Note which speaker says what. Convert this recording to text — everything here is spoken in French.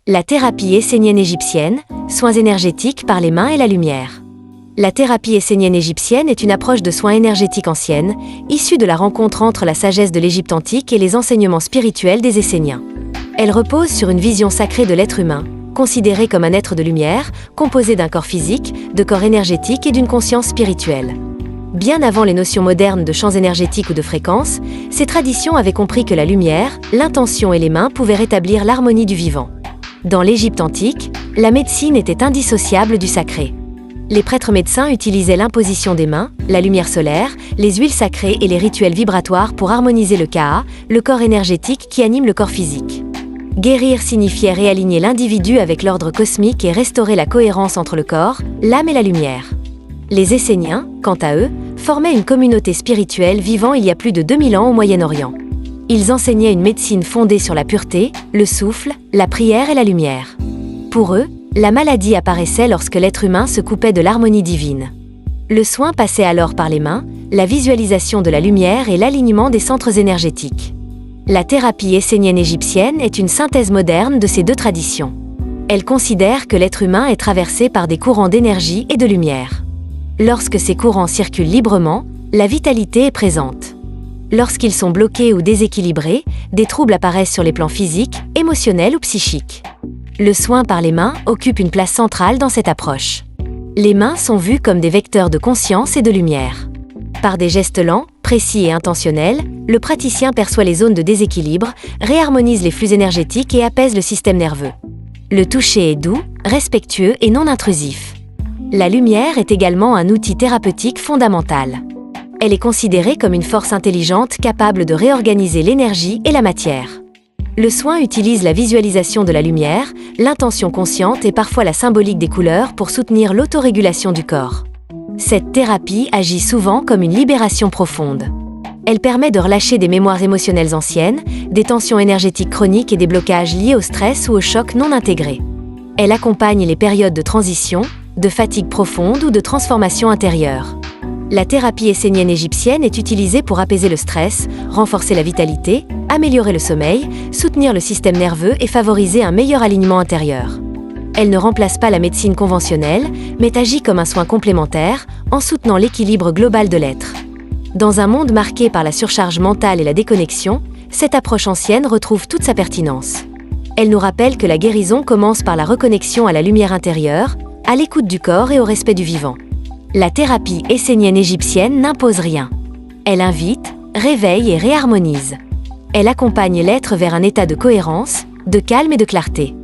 Speaker 1: La thérapie essénienne égyptienne, soins énergétiques par les mains et la lumière. La thérapie essénienne égyptienne est une approche de soins énergétiques ancienne, issue de la rencontre entre la sagesse de l'Égypte antique et les enseignements spirituels des Esséniens. Elle repose sur une vision sacrée de l'être humain, considéré comme un être de lumière, composé d'un corps physique, de corps énergétique et d'une conscience spirituelle. Bien avant les notions modernes de champs énergétiques ou de fréquences, ces traditions avaient compris que la lumière, l'intention et les mains pouvaient rétablir l'harmonie du vivant. Dans l'Égypte antique, la médecine était indissociable du sacré. Les prêtres médecins utilisaient l'imposition des mains, la lumière solaire, les huiles sacrées et les rituels vibratoires pour harmoniser le Ka, le corps énergétique qui anime le corps physique. Guérir signifiait réaligner l'individu avec l'ordre cosmique et restaurer la cohérence entre le corps, l'âme et la lumière. Les Esséniens, quant à eux, formaient une communauté spirituelle vivant il y a plus de 2000 ans au Moyen-Orient. Ils enseignaient une médecine fondée sur la pureté, le souffle, la prière et la lumière. Pour eux, la maladie apparaissait lorsque l'être humain se coupait de l'harmonie divine. Le soin passait alors par les mains, la visualisation de la lumière et l'alignement des centres énergétiques. La thérapie essénienne égyptienne est une synthèse moderne de ces deux traditions. Elle considère que l'être humain est traversé par des courants d'énergie et de lumière. Lorsque ces courants circulent librement, la vitalité est présente. Lorsqu'ils sont bloqués ou déséquilibrés, des troubles apparaissent sur les plans physiques, émotionnels ou psychiques. Le soin par les mains occupe une place centrale dans cette approche. Les mains sont vues comme des vecteurs de conscience et de lumière. Par des gestes lents, précis et intentionnels, le praticien perçoit les zones de déséquilibre, réharmonise les flux énergétiques et apaise le système nerveux. Le toucher est doux, respectueux et non intrusif. La lumière est également un outil thérapeutique fondamental. Elle est considérée comme une force intelligente capable de réorganiser l'énergie et la matière. Le soin utilise la visualisation de la lumière, l'intention consciente et parfois la symbolique des couleurs pour soutenir l'autorégulation du corps. Cette thérapie agit souvent comme une libération profonde. Elle permet de relâcher des mémoires émotionnelles anciennes, des tensions énergétiques chroniques et des blocages liés au stress ou au choc non intégrés. Elle accompagne les périodes de transition, de fatigue profonde ou de transformation intérieure. La thérapie essénienne égyptienne est utilisée pour apaiser le stress, renforcer la vitalité, améliorer le sommeil, soutenir le système nerveux et favoriser un meilleur alignement intérieur. Elle ne remplace pas la médecine conventionnelle, mais agit comme un soin complémentaire, en soutenant l'équilibre global de l'être. Dans un monde marqué par la surcharge mentale et la déconnexion, cette approche ancienne retrouve toute sa pertinence. Elle nous rappelle que la guérison commence par la reconnexion à la lumière intérieure, à l'écoute du corps et au respect du vivant. La thérapie essénienne égyptienne n'impose rien. Elle invite, réveille et réharmonise. Elle accompagne l'être vers un état de cohérence, de calme et de clarté.